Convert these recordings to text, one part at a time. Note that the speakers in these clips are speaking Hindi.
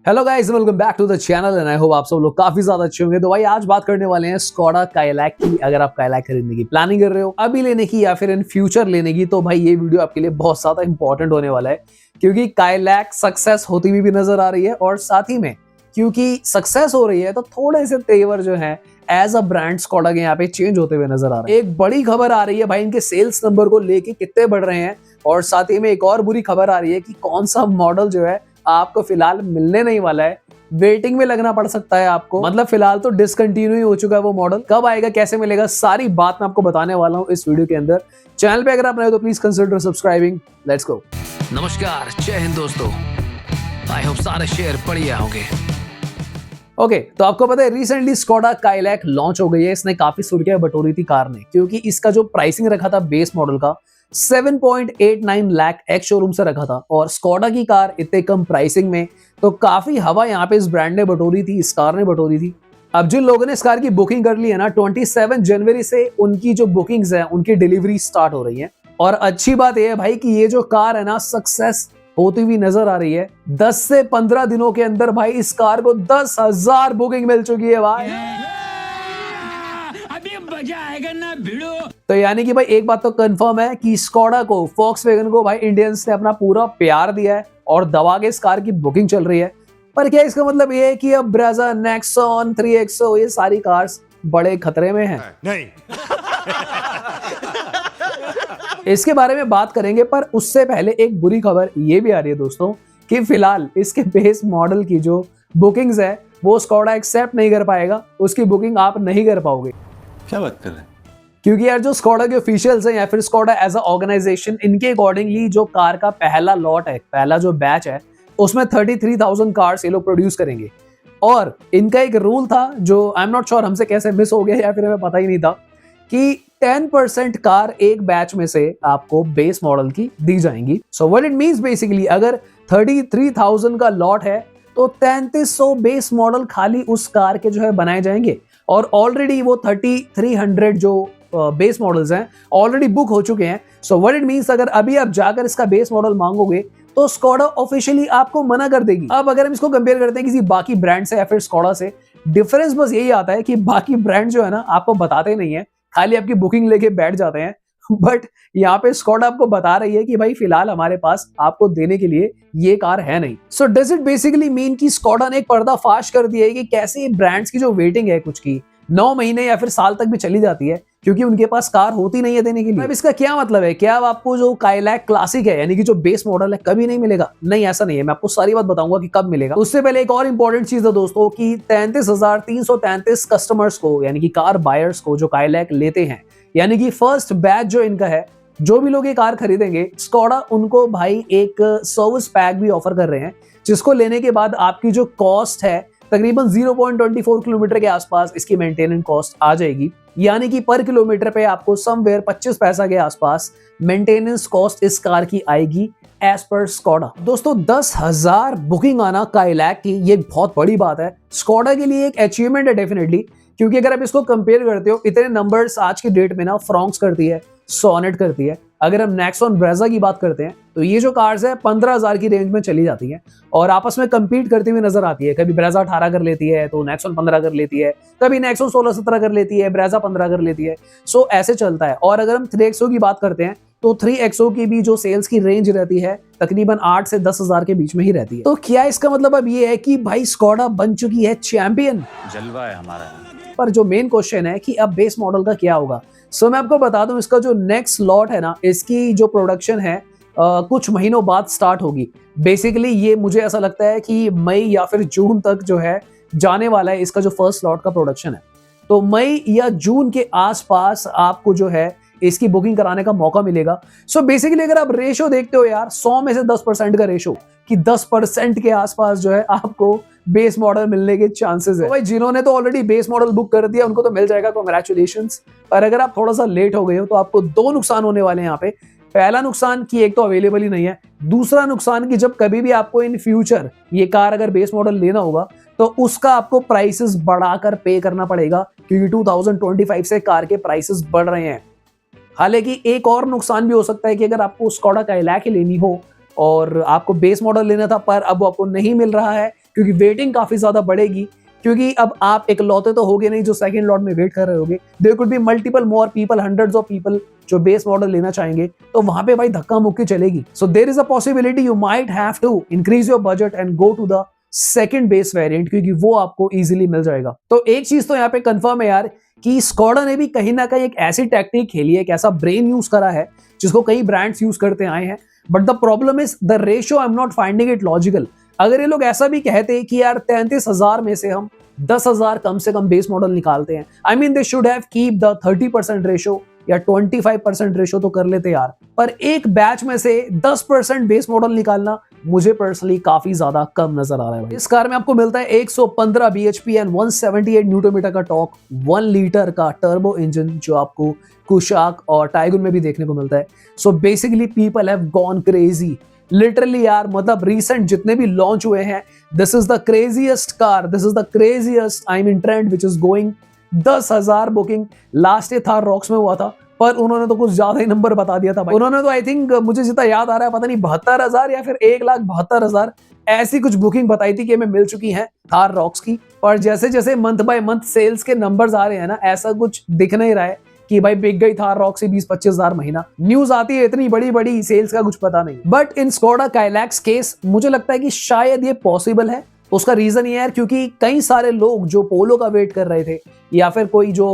Hello guys, welcome back to the channel and I hope आप सब लोग काफी ज्यादा अच्छे होंगे। तो भाई आज बात करने वाले हैं स्कोडा काइलैक की। अगर आप काइलैक खरीदने की प्लानिंग कर रहे हो, अभी लेने की या फिर इन फ्यूचर लेने की, तो भाई ये वीडियो आपके लिए बहुत ज्यादा इंपॉर्टेंट होने वाला है, क्योंकि काइलैक सक्सेस होती हुई भी नजर आ रही है और साथ ही में क्योंकि सक्सेस हो रही है तो थोड़े से तेवर जो है एज अ ब्रांड स्कोडा के यहाँ पे चेंज होते हुए नजर आ रहे हैं। एक बड़ी खबर आ रही है भाई, इनके सेल्स नंबर को लेके कितने बढ़ रहे हैं, और साथ ही में एक और बुरी खबर आ रही है कि कौन सा मॉडल जो है आपको फिलहाल मिलने नहीं वाला है, वेटिंग में लगना पड़ सकता है आपको। मतलब फिलहाल तो डिसकंटिन्यू ही हो चुका है वो मॉडल, कब आएगा, कैसे मिलेगा, सारी बात मैं आपको बताने वाला हूँ इस वीडियो के अंदर। चैनल पे अगर आप नए हो तो please consider subscribing. Let's go. नमस्कार, जय हिंद दोस्तों। आई होप सारे शेयर बढ़िया होंगे। ओके, तो आपको पता है रिसेंटली स्कोडा काइलैक लॉन्च हो गई है। इसने काफी सुर्खियां बटोरी थी कार ने, क्योंकि इसका जो प्राइसिंग रखा था बेस मॉडल का 7.89 लाख एक्स शोरूम से रखा था, और स्कोडा की कार इतने कम प्राइसिंग में, तो काफी हवा यहाँ पे इस ब्रांड ने बटोरी थी, इस कार ने बटोरी थी। अब जिन लोगों ने इस कार की बुकिंग कर ली है ना, 27 जनवरी से उनकी जो बुकिंग्स है उनकी डिलीवरी स्टार्ट हो रही है। और अच्छी बात यह है भाई कि ये जो कार है ना सक्सेस होती हुई नजर आ रही है। 10 से 15 दिनों के अंदर भाई इस कार को 10,000 बुकिंग मिल चुकी है भाई। अभी मजा आएगा ना भिड़ो। तो यानी कि भाई एक बात तो कंफर्म है कि स्कोडा को, फॉक्सवैगन को भाई इंडियंस ने अपना पूरा प्यार दिया है और दबा के इस कार की बुकिंग चल रही है। पर क्या इसका मतलब ये है कि अब ब्रेजा, नेक्सॉन, 3XO ये सारी कार्स बड़े खतरे में हैं? नहीं। इसके बारे में बात करेंगे, पर उससे पहले एक बुरी खबर ये भी आ रही है दोस्तों कि फिलहाल इसके बेस मॉडल की जो बुकिंग्स है वो स्कोडा एक्सेप्ट नहीं कर पाएगा, उसकी बुकिंग आप नहीं कर पाओगे। क्या बात कर रहे हैं? क्योंकि यार जो स्कोडा के ऑफिशियल्स हैं या फिर स्कोडा एज अ ऑर्गेनाइजेशन, इनके अकॉर्डिंगली जो कार का पहला लॉट है, पहला जो बैच है, उसमें 33,000 कार्स ये लोग प्रोड्यूस करेंगे। और इनका एक रूल था जो आई एम नॉट श्योर हमसे कैसे मिस हो गया या फिर हमें पता ही नहीं था, कि 10% कार एक बैच में से आपको बेस मॉडल की दी जाएंगी। So what it means basically, अगर 33,000 का लॉट है तो 3300 बेस मॉडल खाली उस कार के जो है बनाए जाएंगे, और ऑलरेडी वो 3300 जो बेस मॉडल्स हैं ऑलरेडी बुक हो चुके हैं। सो व्हाट इट मींस, अगर अभी आप जाकर इसका बेस मॉडल मांगोगे तो स्कोडा ऑफिशियली आपको मना कर देगी। अब अगर हम इसको कंपेयर करते हैं किसी बाकी ब्रांड से या फिर स्कोडा से, डिफरेंस बस यही आता है कि बाकी ब्रांड जो है ना आपको बताते नहीं है, खाली आपकी बुकिंग लेके बैठ जाते हैं। बट यहाँ पे स्कोडा आपको बता रही है कि भाई फिलहाल हमारे पास आपको देने के लिए ये कार है नहीं। So does it basically mean कि स्कोडा ने एक पर्दाफाश कर दिया है कि कैसे ब्रांड्स की जो वेटिंग है कुछ की 9 महीने या फिर साल तक भी चली जाती है, क्योंकि उनके पास कार होती नहीं है देने के लिए। अब इसका क्या मतलब है? क्या अब आपको जो काइलैक क्लासिक है यानी कि जो बेस मॉडल है कभी नहीं मिलेगा? नहीं, ऐसा नहीं है। मैं आपको सारी बात बताऊंगा कि कब मिलेगा। उससे पहले एक और इंपॉर्टेंट चीज है दोस्तों कि 33,333 कस्टमर्स को यानी कि कार बायर्स को जो काइलैक लेते हैं, यानी कि फर्स्ट बैच जो इनका है, जो भी लोग ये कार खरीदेंगे, स्कोडा उनको भाई एक सर्विस पैक भी ऑफर कर रहे हैं, जिसको लेने के बाद आपकी जो कॉस्ट है तकरीबन 0.24 किलोमीटर के आसपास इसकी मेंटेनेंस कॉस्ट आ जाएगी। यानी कि पर किलोमीटर पे आपको समवेयर 25 पैसा के आसपास मेंटेनेंस कॉस्ट इस कार की आएगी एज पर स्कोडा। दोस्तों 10,000 बुकिंग आना काइलैक की, ये बहुत बड़ी बात है स्कोडा के लिए, एक अचीवमेंट है डेफिनेटली। क्योंकि अगर आप इसको कंपेयर करते हो, इतने नंबर्स आज की डेट में ना फ्रॉन्क्स करती है, सोनेट करती है। अगर हम नेक्सॉन, ब्रेजा की बात करते हैं तो ये जो कार्स है 15,000 की रेंज में चली जाती है और आपस में कंपीट करती हुई नजर आती है। कभी ब्रेजा 18 कर लेती है तो नेक्सॉन 15 कर लेती है, कभी नेक्सॉन 16-17 कर लेती है, ब्रेजा 15 कर लेती है। सो ऐसे चलता है। और अगर हम 3XO की बात करते हैं तो 3XO की भी जो सेल्स की रेंज रहती है तकरीबन 8 से 10,000 के बीच में ही रहती है। तो क्या इसका मतलब अब ये है कि भाई स्कोडा बन चुकी है चैंपियन? जलवा है हमारा। पर जो मेन क्वेश्चन है कि अब बेस मॉडल का क्या होगा। सो मैं आपको बता दूं, इसका जो नेक्स्ट लॉट है ना, इसकी जो प्रोडक्शन है कुछ महीनों बाद स्टार्ट होगी। बेसिकली ये मुझे ऐसा लगता है कि मई या फिर जून तक जो है जाने वाला है इसका जो फर्स्ट लॉट का प्रोडक्शन है। तो मई या जून के आसपास आपको जो है इसकी बुकिंग कराने का मौका मिलेगा। सो बेसिकली अगर आप रेशो देखते हो यार, 100 में से 10% का रेशो, कि 10% के आसपास जो है आपको बेस मॉडल मिलने के चांसेस है। तो भाई जिन्होंने तो ऑलरेडी बेस मॉडल बुक कर दिया उनको तो मिल जाएगा, कांग्रेचुलेशंस। पर अगर आप थोड़ा सा लेट हो गए हो तो आपको 2 नुकसान होने वाले हैं यहाँ पे। पहला नुकसान कि एक तो अवेलेबल ही नहीं है, दूसरा नुकसान कि जब कभी भी आपको इन फ्यूचर ये कार अगर बेस मॉडल लेना होगा तो उसका आपको प्राइसेस बढ़ाकर पे करना पड़ेगा, क्योंकि 2025 से कार के प्राइसेस बढ़ रहे हैं। हालांकि एक और नुकसान भी हो सकता है कि अगर आपको स्कोडा काइलैक ही लेनी हो और आपको बेस मॉडल लेना था पर अब वो आपको नहीं मिल रहा है, क्योंकि वेटिंग काफी ज्यादा बढ़ेगी, क्योंकि अब आप एक लौते तो होगे नहीं जो सेकंड लॉट में वेट कर रहे होगे, there could be multiple more people, hundreds of people जो बेस मॉडल लेना चाहेंगे, तो वहां पे भाई धक्का मुक्की चलेगी। So there is a possibility you might have to increase your budget and go to the second base variant, क्योंकि वो आपको इजीली मिल जाएगा। तो एक चीज तो यहाँ पे कंफर्म है यार कि स्कोडा ने भी कहीं ना कहीं एक ऐसी टेक्निक खेली है, एक ऐसा ब्रेन यूज करा है जिसको कई ब्रांड्स यूज करते आए हैं, but the problem is the ratio I am not finding it logical. अगर ये लोग ऐसा भी कहते कि यार 33,000 में से हम 10,000 कम से कम बेस मॉडल निकालते हैं, I mean they should have keep the 30% ratio या 25% रेशो तो कर लेते यार, पर एक बैच में से 10% बेस मॉडल निकालना मुझे पर्सनली काफी ज्यादा कम नजर आ रहा है भाई। इस कार में आपको मिलता है 115 bhp एंड 178 न्यूटन मीटर का टॉर्क, 1 लीटर का टर्बो इंजन जो आपको कुशाक और टाइगुन में भी देखने को मिलता है। So basically people have gone crazy literally यार, मतलब रिसेंट जितने भी लॉन्च हुए हैं, this is the craziest car, this is the craziest I mean trend which is going. 10,000 booking last year Thar rocks में हुआ था, पर उन्होंने तो कुछ ज्यादा ही नंबर बता दिया था भाई। उन्होंने तो आई थिंक मुझे जितना याद आ रहा है पता नहीं 72,000 या फिर 1,72,000 ऐसी कुछ बुकिंग बताई थी कि हमें मिल चुकी है थार रॉक्स की। पर जैसे जैसे मंथ बाय मंथ सेल्स के नंबर्स आ रहे हैं ना, ऐसा कुछ दिख नहीं रहा है कि भाई बिक गई थार रॉक्स से 20-25,000 महीना। न्यूज आती है इतनी बड़ी बड़ी, सेल्स का कुछ पता नहीं। बट इन स्कोडा काइलैक्स केस मुझे लगता है कि शायद ये पॉसिबल है। उसका रीजन ये है क्योंकि कई सारे लोग जो पोलो का वेट कर रहे थे, या फिर कोई जो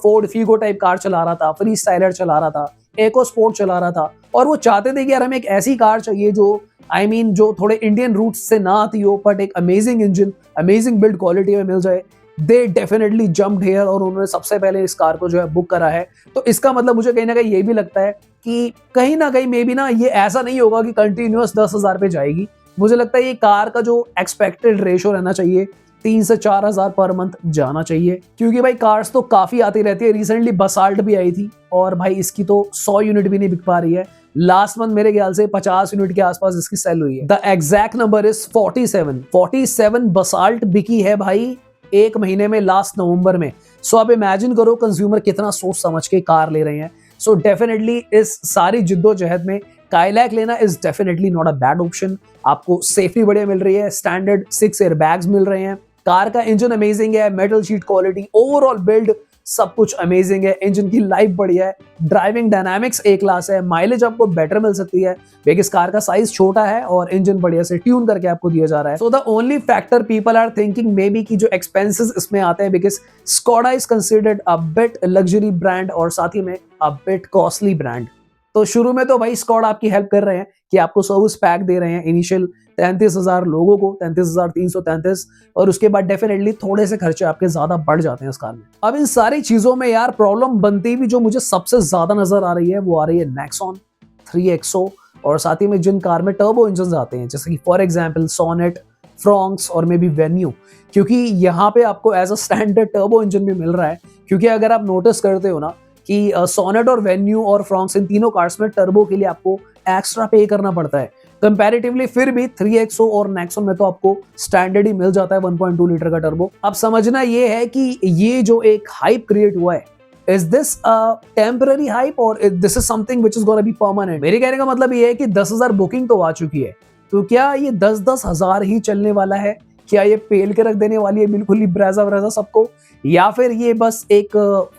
फोर्ड फीगो टाइप कार चला रहा था, फ्री स्टाइलर चला रहा था, एको स्पोर्ट चला रहा था, और वो चाहते थे कि यार हमें एक ऐसी कार चाहिए जो आई मीन जो थोड़े इंडियन रूट्स से ना आती हो, बट एक amazing engine, amazing build quality में मिल जाए। दे डेफिनेटली जम्प्ड हियर और उन्होंने सबसे पहले इस कार को जो है बुक करा है। तो इसका मतलब मुझे कहीं ना कहीं ये भी लगता है कि कहीं ना कहीं मे बी ना ये ऐसा नहीं होगा कि कंटिन्यूअस 10,000 पे जाएगी। मुझे लगता है ये कार का जो एक्सपेक्टेड रेशो रहना चाहिए 3 से 4,000 पर मंथ जाना चाहिए, क्योंकि भाई कार्स तो काफी आती रहती है। रिसेंटली बसाल्ट भी आई थी और भाई इसकी तो 100 यूनिट भी नहीं बिक पा रही है। लास्ट मंथ मेरे ख्याल से 50 यूनिट के आसपास इसकी सेल हुई है। The exact number is 47 basalt बिकी है भाई एक महीने में, लास्ट नवंबर में। सो आप इमेजिन करो कंज्यूमर कितना सोच समझ के कार ले रहे हैं। सो डेफिनेटली इस सारी जिद्दोजहद में काइलैक लेना is definitely not a bad option. आपको सेफ्टी बढ़िया मिल रही है, स्टैंडर्ड 6 एयर बैग्स मिल रहे हैं, कार का इंजन अमेजिंग है, metal sheet quality, overall build सब कुछ अमेजिंग है, इंजन की लाइफ बढ़िया है, ड्राइविंग डायनामिक्स ए क्लास है, माइलेज आपको बेटर मिल सकती है क्योंकि इस कार का साइज छोटा है और इंजन बढ़िया से ट्यून करके आपको दिया जा रहा है। So the only factor people are thinking maybe कि जो एक्सपेंसेस इसमें आते हैं, because Skoda is considered a bit luxury brand और साथ ही में अ बिट कॉस्टली ब्रांड। तो शुरू में तो भाई स्कोडा आपकी हेल्प कर रहे हैं कि आपको सर्विस पैक दे रहे हैं इनिशियल 33,000 लोगों को, 33,333, और उसके बाद डेफिनेटली थोड़े से खर्चे आपके ज्यादा बढ़ जाते हैं इस कार में। अब इन सारी चीजों में यार प्रॉब्लम बनती भी जो मुझे सबसे ज्यादा नजर आ रही है वो आ रही है नेक्सॉन 3XO और साथ ही में जिन कार में टर्बो इंजन आते हैं, जैसे कि फॉर एग्जाम्पल सोनेट, फ्रॉन्क्स और मे बी वेन्यू, क्योंकि यहाँ पे आपको as a standard turbo engine भी मिल रहा है। क्योंकि अगर आप नोटिस करते हो ना कि सोनेट और वेन्यू और फ्रॉन्क्स इन तीनों कार्स में टर्बो के लिए आपको एक्स्ट्रा पे करना पड़ता है कंपैरेटिवली। फिर भी 3XO और नेक्सॉन में तो आपको स्टैंडर्ड ही मिल जाता है 1.2 लीटर का टर्बो। अब समझना ये है कि ये जो एक हाइप क्रिएट हुआ है, is this a temporary hype और this is something which is gonna be permanent. मेरे कहने का मतलब ये है कि 10,000 बुकिंग तो आ चुकी है, तो क्या ये 10-10 हजार ही चलने वाला है? क्या ये पेल के रख देने वाली है बिल्कुल ही ब्रेजा ब्रेजा सबको, या फिर ये बस एक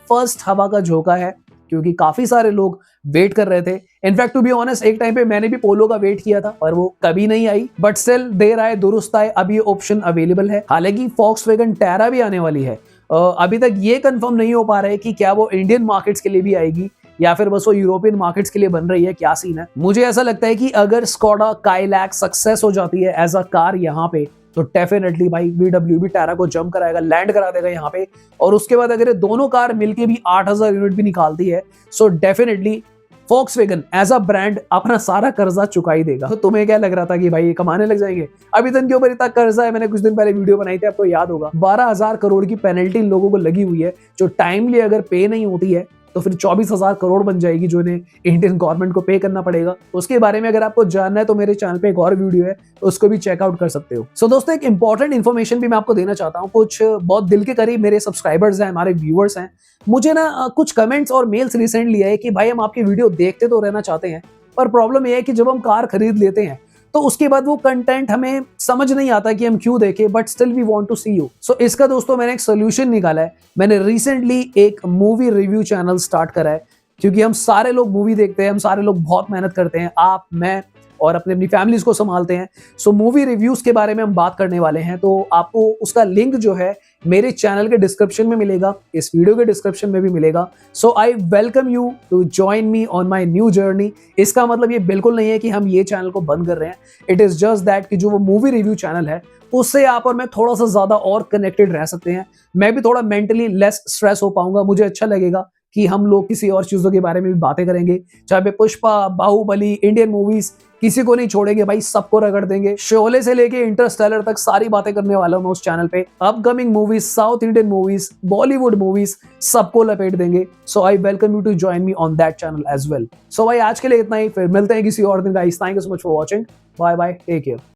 फर्स्ट हवा का झोंका है? क्योंकि काफी सारे लोग वेट कर रहे थे। इनफैक्ट टू बी ऑनेस्ट एक टाइम पे मैंने भी पोलो का वेट किया था पर वो कभी नहीं आई, बट स्टिल देर आए दुरुस्त आए, अब ये ऑप्शन अवेलेबल है। हालांकि फॉक्सवैगन टैरा भी आने वाली है, अभी तक ये कंफर्म नहीं हो पा रहा है कि क्या वो इंडियन मार्केट्स के लिए भी आएगी या फिर बस वो यूरोपियन मार्केट्स के लिए बन रही है, क्या सीन है। मुझे ऐसा लगता है कि अगर स्कोडा काइलैक सक्सेस हो जाती है एज अ कार यहाँ पे, तो डेफिनेटली भाई VW भी टैरा को जंप कराएगा, लैंड करा देगा यहाँ पे। और उसके बाद अगर ये दोनों कार मिलके भी 8,000 यूनिट भी निकालती है, so definitely Volkswagen as a brand अपना सारा कर्जा चुका ही देगा। तो तुम्हें क्या लग रहा था कि भाई ये कमाने लग जाएंगे? अभी तक के ऊपर इतना कर्जा है, मैंने कुछ दिन पहले वीडियो बनाई थी, आपको याद होगा 12,000 करोड़ की पेनल्टी इन लोगों को लगी हुई है, जो टाइमली अगर पे नहीं होती है तो फिर 24,000 करोड़ बन जाएगी जो इन्हें इंडियन गवर्नमेंट को पे करना पड़ेगा। उसके बारे में अगर आपको जानना है तो मेरे चैनल पे एक और वीडियो है, उसको भी चेकआउट कर सकते हो। सो दोस्तों एक इंपॉर्टेंट इन्फॉर्मेशन भी मैं आपको देना चाहता हूँ। कुछ बहुत दिल के करीब मेरे सब्सक्राइबर्स हैं, हमारे व्यूअर्स हैं, मुझे ना कुछ कमेंट्स और मेल्स रिसेंटली आए कि भाई हम आपकी वीडियो देखते तो रहना चाहते हैं, पर प्रॉब्लम यह है कि जब हम कार खरीद लेते हैं तो उसके बाद वो कंटेंट हमें समझ नहीं आता कि हम क्यों देखें, but still we want to see you. So इसका दोस्तों मैंने एक सोल्यूशन निकाला है। मैंने रिसेंटली एक मूवी रिव्यू चैनल स्टार्ट करा है, क्योंकि हम सारे लोग मूवी देखते हैं, हम सारे लोग बहुत मेहनत करते हैं, आप, मैं और अपनी फैमिलीज को संभालते हैं। सो मूवी रिव्यूज के बारे में हम बात करने वाले हैं, तो आपको उसका लिंक जो है मेरे चैनल के डिस्क्रिप्शन में मिलेगा, इस वीडियो के डिस्क्रिप्शन में भी मिलेगा। So I welcome you to join me on my new journey. इसका मतलब ये बिल्कुल नहीं है कि हम ये चैनल को बंद कर रहे हैं, इट इज जस्ट दैट कि जो वो मूवी रिव्यू चैनल है उससे आप और मैं थोड़ा सा ज्यादा और कनेक्टेड रह सकते हैं। मैं भी थोड़ा मेंटली लेस स्ट्रेस हो पाऊंगा, मुझे अच्छा लगेगा कि हम लोग किसी और चीजों के बारे में भी बातें करेंगे, चाहे वे पुष्पा, बाहुबली, इंडियन मूवीज, किसी को नहीं छोड़ेंगे भाई, सबको रगड़ देंगे। शोले से लेके इंटरस्टेलर तक सारी बातें करने वाला हूं मैं उस चैनल पे। Upcoming movies, south Indian movies, Bollywood movies, सबको लपेट देंगे। So I welcome you to join me on that channel as well. So भाई आज के लिए इतना ही, फिर मिलते हैं किसी और दिन guys. Thank you so much for watching, bye bye, take care.